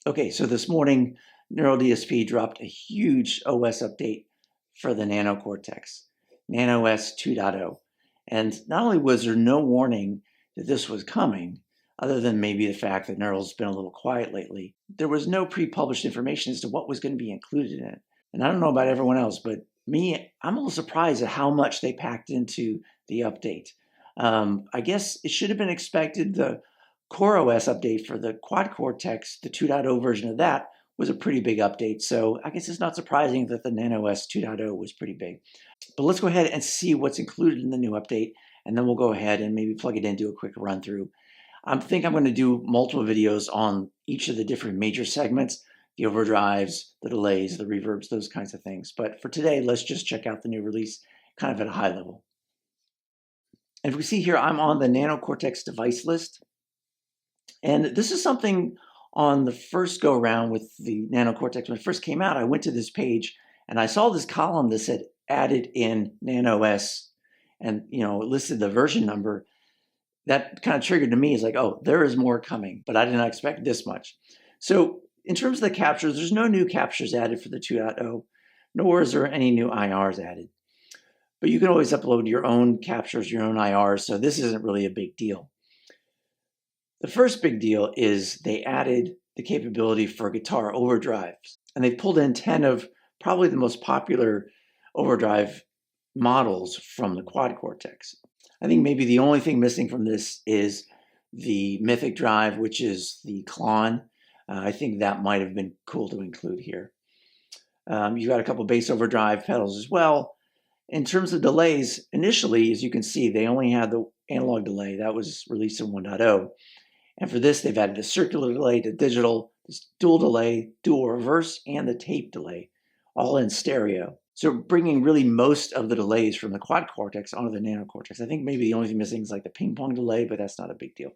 Okay, so this morning, Neural DSP dropped a huge OS update for the Nano Cortex, NanOS 2.0. And not only was there no warning that this was coming, other than maybe the fact that Neural's been a little quiet lately, there was no pre-published information as to what was going to be included in it. And I don't know about everyone else, but me, I'm a little surprised at how much they packed into the update. I guess it should have been expected. The CoreOS update for the Quad Cortex, the 2.0 version of that, was a pretty big update. So I guess it's not surprising that the NanOS 2.0 was pretty big. But let's go ahead and see what's included in the new update, and then we'll go ahead and maybe plug it into a quick run through. I think I'm going to do multiple videos on each of the different major segments, the overdrives, the delays, the reverbs, those kinds of things. But for today, let's just check out the new release kind of at a high level. And if we see here, I'm on the Nano Cortex device list. And this is something on the first go around with the Nano Cortex. When it first came out, I went to this page and I saw this column that said added in NanOS and it listed the version number. That kind of triggered to me is like, oh, there is more coming, but I did not expect this much. So in terms of the captures, there's no new captures added for the 2.0, nor is there any new IRs added. But you can always upload your own captures, your own IRs, so this isn't really a big deal. The first big deal is they added the capability for guitar overdrives, and they pulled in 10 of probably the most popular overdrive models from the Quad Cortex. I think maybe the only thing missing from this is the Mythic drive, which is the Klon. I think that might have been cool to include here. You've got a couple bass overdrive pedals as well. In terms of delays, initially, as you can see, they only had the analog delay. That was released in 1.0. And for this, they've added a circular delay to digital, this dual delay, dual reverse, and the tape delay, all in stereo. So bringing really most of the delays from the Quad Cortex onto the Nano Cortex. I think maybe the only thing missing is like the ping pong delay, but that's not a big deal.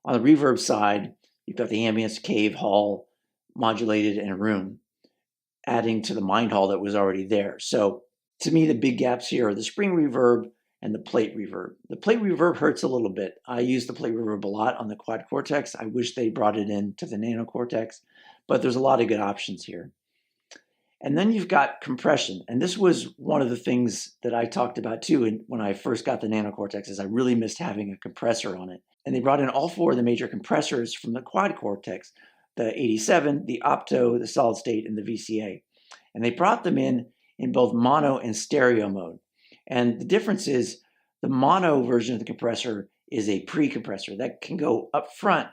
On the reverb side, you've got the ambience, cave, hall, modulated, and room, adding to the mind hall that was already there. So to me, the big gaps here are the spring reverb and the plate reverb. The plate reverb hurts a little bit. I use the plate reverb a lot on the Quad Cortex. I wish they brought it into the Nano Cortex, but there's a lot of good options here. And then you've got compression. And this was one of the things that I talked about too when I first got the Nano Cortex, is I really missed having a compressor on it. And they brought in all 4 of the major compressors from the Quad Cortex, the 87, the Opto, the solid state, and the VCA. And they brought them in both mono and stereo mode. And the difference is the mono version of the compressor is a pre-compressor that can go up front,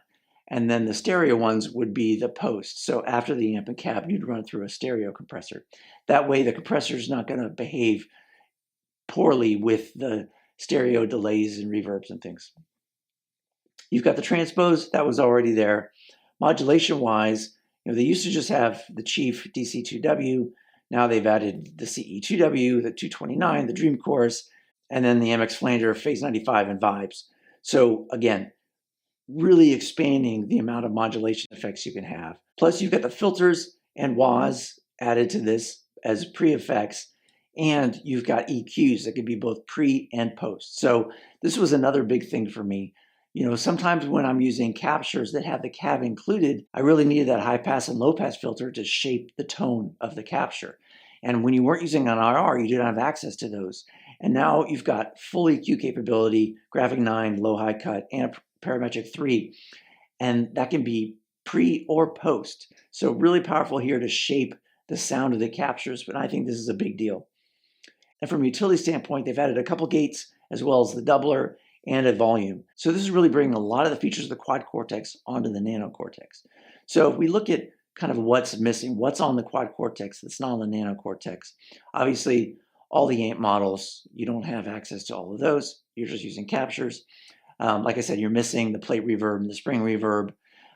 and then the stereo ones would be the post. So after the amp and cab, you'd run through a stereo compressor. That way the compressor is not going to behave poorly with the stereo delays and reverbs and things. You've got the transpose, that was already there. Modulation-wise, they used to just have the Chief DC2W. Now they've added the CE2W, the 229, the Dream Chorus, and then the MX Flanger, Phase 95, and Vibes. So again, really expanding the amount of modulation effects you can have. Plus you've got the filters and wahs added to this as pre-effects, and you've got EQs that could be both pre and post. So this was another big thing for me. Sometimes when I'm using captures that have the cab included, I really needed that high pass and low pass filter to shape the tone of the capture. And when you weren't using an IR, you didn't have access to those. And now you've got full EQ capability, graphic 9, low high cut, and parametric 3. And that can be pre or post. So really powerful here to shape the sound of the captures, but I think this is a big deal. And from a utility standpoint, they've added a couple gates as well as the doubler and a volume. So this is really bringing a lot of the features of the Quad Cortex onto the Nano Cortex. So if we look at kind of what's missing, what's on the Quad Cortex that's not on the Nano Cortex, obviously all the amp models, you don't have access to all of those. You're just using captures. Like I said, you're missing the plate reverb and the spring reverb.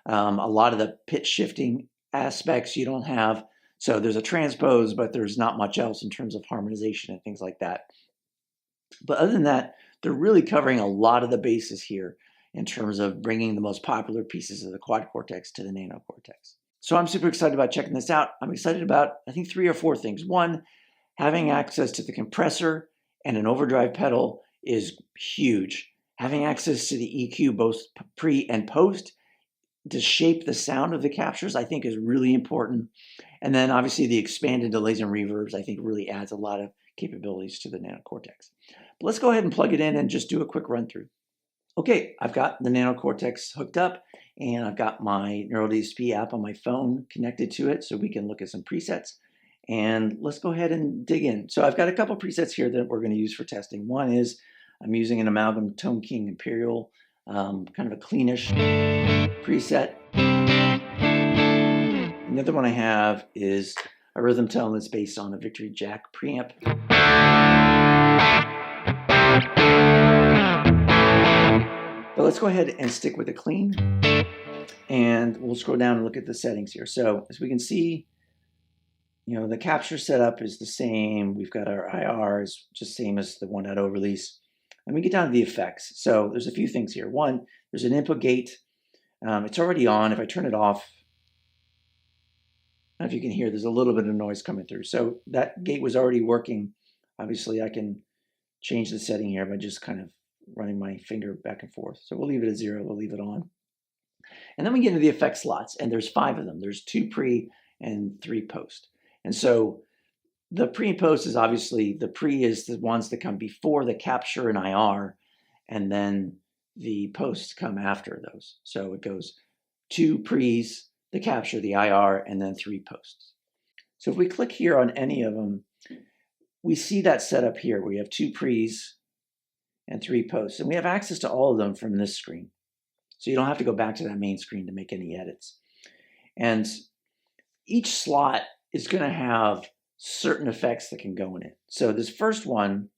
A lot of the pitch shifting aspects you don't have. So there's a transpose, but there's not much else in terms of harmonization and things like that. But other than that, they're really covering a lot of the bases here in terms of bringing the most popular pieces of the Quad Cortex to the Nano Cortex. So I'm super excited about checking this out. I'm excited about, I think, 3 or 4 things. One, having access to the compressor and an overdrive pedal is huge. Having access to the EQ both pre and post to shape the sound of the captures, I think is really important. And then obviously the expanded delays and reverbs, I think really adds a lot of capabilities to the Nano Cortex. But let's go ahead and plug it in and just do a quick run through. Okay, I've got the Nano Cortex hooked up and I've got my Neural DSP app on my phone connected to it so we can look at some presets. And let's go ahead and dig in. So I've got a couple presets here that we're going to use for testing. One is I'm using an Amalgam Tone King Imperial, kind of a cleanish preset. And the other one I have is a rhythm tone that's based on a Victory Jack preamp. But let's go ahead and stick with the clean. And we'll scroll down and look at the settings here. So as we can see, the capture setup is the same. We've got our IR is just same as the 1.0 release. And we get down to the effects. So there's a few things here. One, there's an input gate. It's already on. If I turn it off, I don't know if you can hear, there's a little bit of noise coming through. So that gate was already working. Obviously, I can change the setting here by just kind of running my finger back and forth. So we'll leave it at 0. We'll leave it on. And then we get into the effect slots, and there's 5 of them. There's 2 pre and 3 post. And so the pre and post is obviously, the pre is the ones that come before the capture and IR, and then the posts come after those. So it goes 2 pre's, the capture, the IR, and then 3 posts. So if we click here on any of them, we see that setup here. We have 2 pre's and 3 posts, and we have access to all of them from this screen. So you don't have to go back to that main screen to make any edits. And each slot is going to have certain effects that can go in it. So this first one,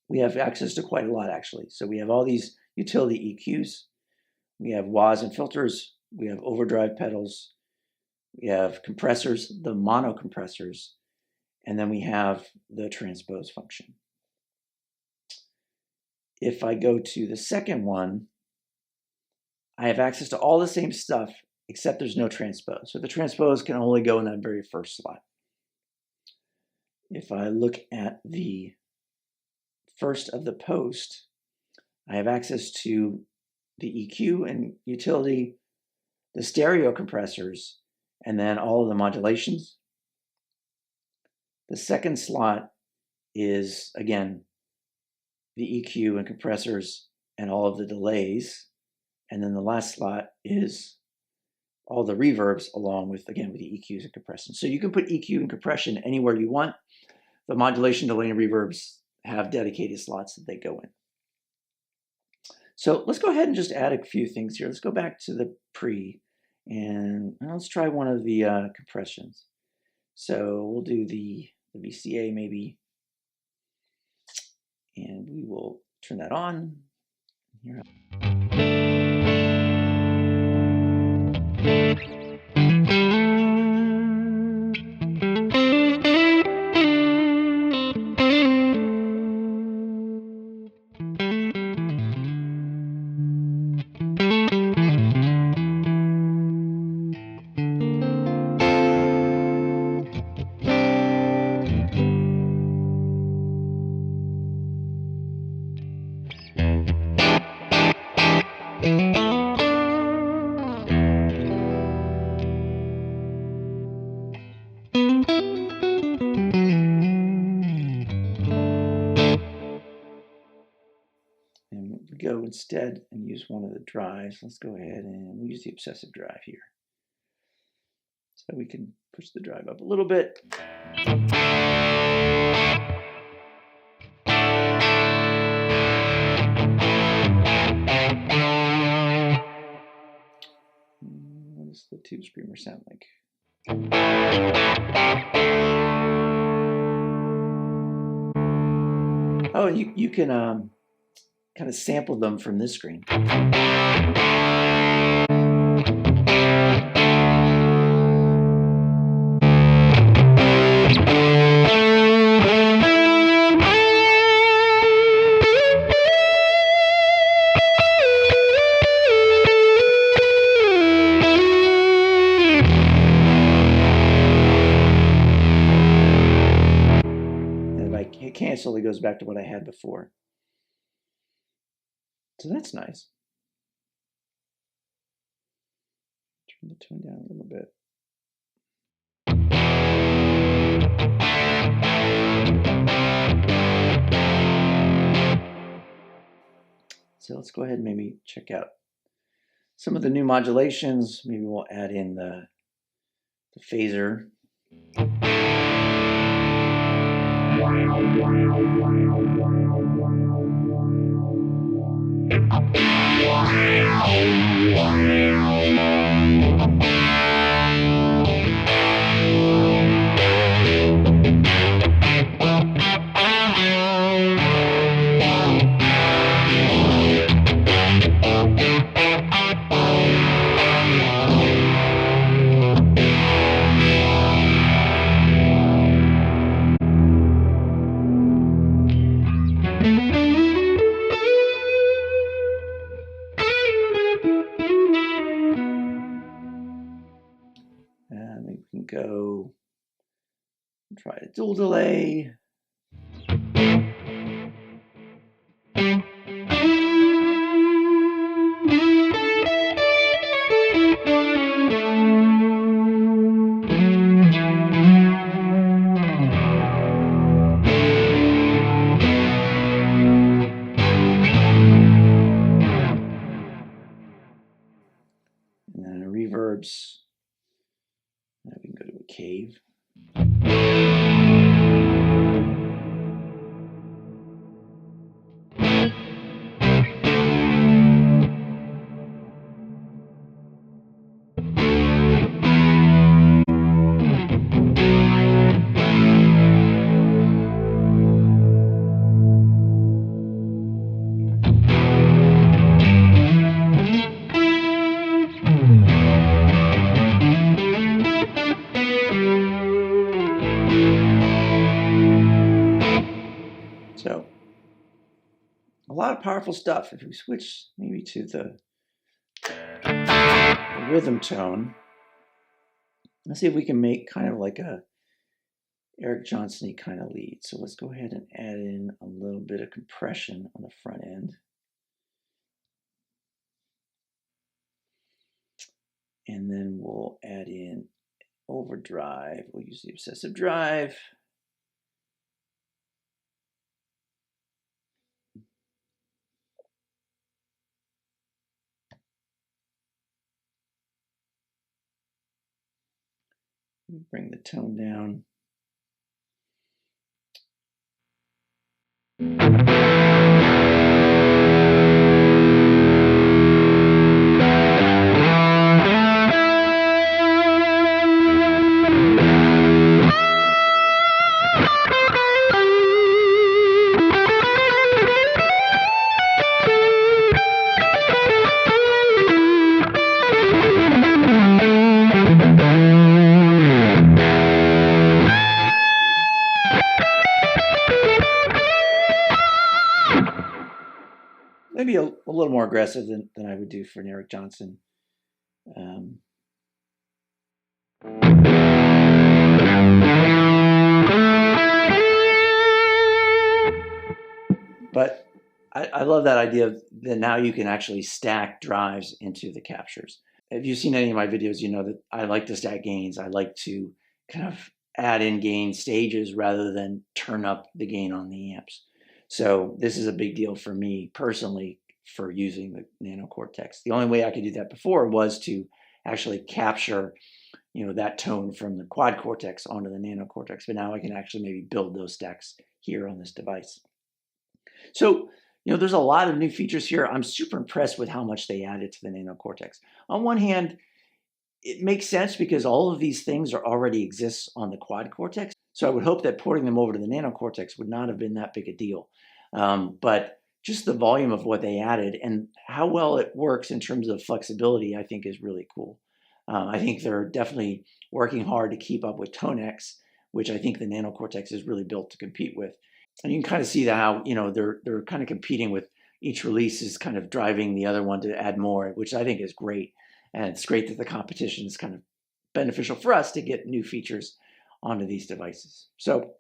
we have access to quite a lot actually. So we have all these utility EQs, we have wahs and filters, we have overdrive pedals, we have compressors, the mono compressors, and then we have the transpose function. If I go to the second one, I have access to all the same stuff, except there's no transpose. So the transpose can only go in that very first slot. If I look at the first of the post, I have access to the EQ and utility, the stereo compressors, and then all of the modulations. The second slot is, again, the EQ and compressors and all of the delays. And then the last slot is all the reverbs along with, again, with the EQs and compression. So you can put EQ and compression anywhere you want. The modulation, delay, and reverbs have dedicated slots that they go in. So let's go ahead and just add a few things here. Let's go back to the pre and let's try one of the compressions. So we'll do the VCA maybe, and we will turn that on. Here. Go instead and use one of the drives. Let's go ahead and we'll use the obsessive drive here. So we can push the drive up a little bit. What does the tube screamer sound like? Oh, you can kind of sample them from this screen. And if I hit cancel, it goes back to what I had before. So that's nice. Turn the tone down a little bit. So let's go ahead and maybe check out some of the new modulations. Maybe we'll add in the phaser. And maybe we can go try a dual delay. And then reverbs. Now we can go to a cave. So a lot of powerful stuff. If we switch maybe to the rhythm tone, let's see if we can make kind of like a Eric Johnson-y kind of lead. So let's go ahead and add in a little bit of compression on the front end. And then we'll add in overdrive. We'll use the obsessive drive. Bring the tone down. Maybe a little more aggressive than I would do for an Eric Johnson. But I love that idea that now you can actually stack drives into the captures. If you've seen any of my videos, you know that I like to stack gains. I like to kind of add in gain stages rather than turn up the gain on the amps. So this is a big deal for me personally for using the Nano Cortex. The only way I could do that before was to actually capture, you know, that tone from the Quad Cortex onto the Nano Cortex. But now I can actually maybe build those stacks here on this device. So, you know, there's a lot of new features here. I'm super impressed with how much they added to the Nano Cortex. On one hand, it makes sense because all of these things already exist on the Quad Cortex. So I would hope that porting them over to the Nano Cortex would not have been that big a deal. But just the volume of what they added and how well it works in terms of flexibility, I think is really cool. I think they're definitely working hard to keep up with Tonex, which I think the Nano Cortex is really built to compete with. And you can kind of see that how, you know, they're kind of competing with each release is kind of driving the other one to add more, which I think is great. And it's great that the competition is kind of beneficial for us to get new features onto these devices. So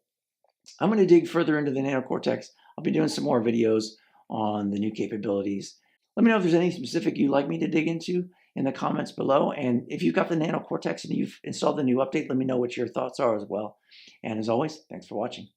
I'm going to dig further into the Nano Cortex. I'll be doing some more videos on the new capabilities. Let me know if there's any specific you'd like me to dig into. in the comments below. And if you've got the Nano Cortex and you've installed the new update, let me know what your thoughts are as well. And as always, thanks for watching.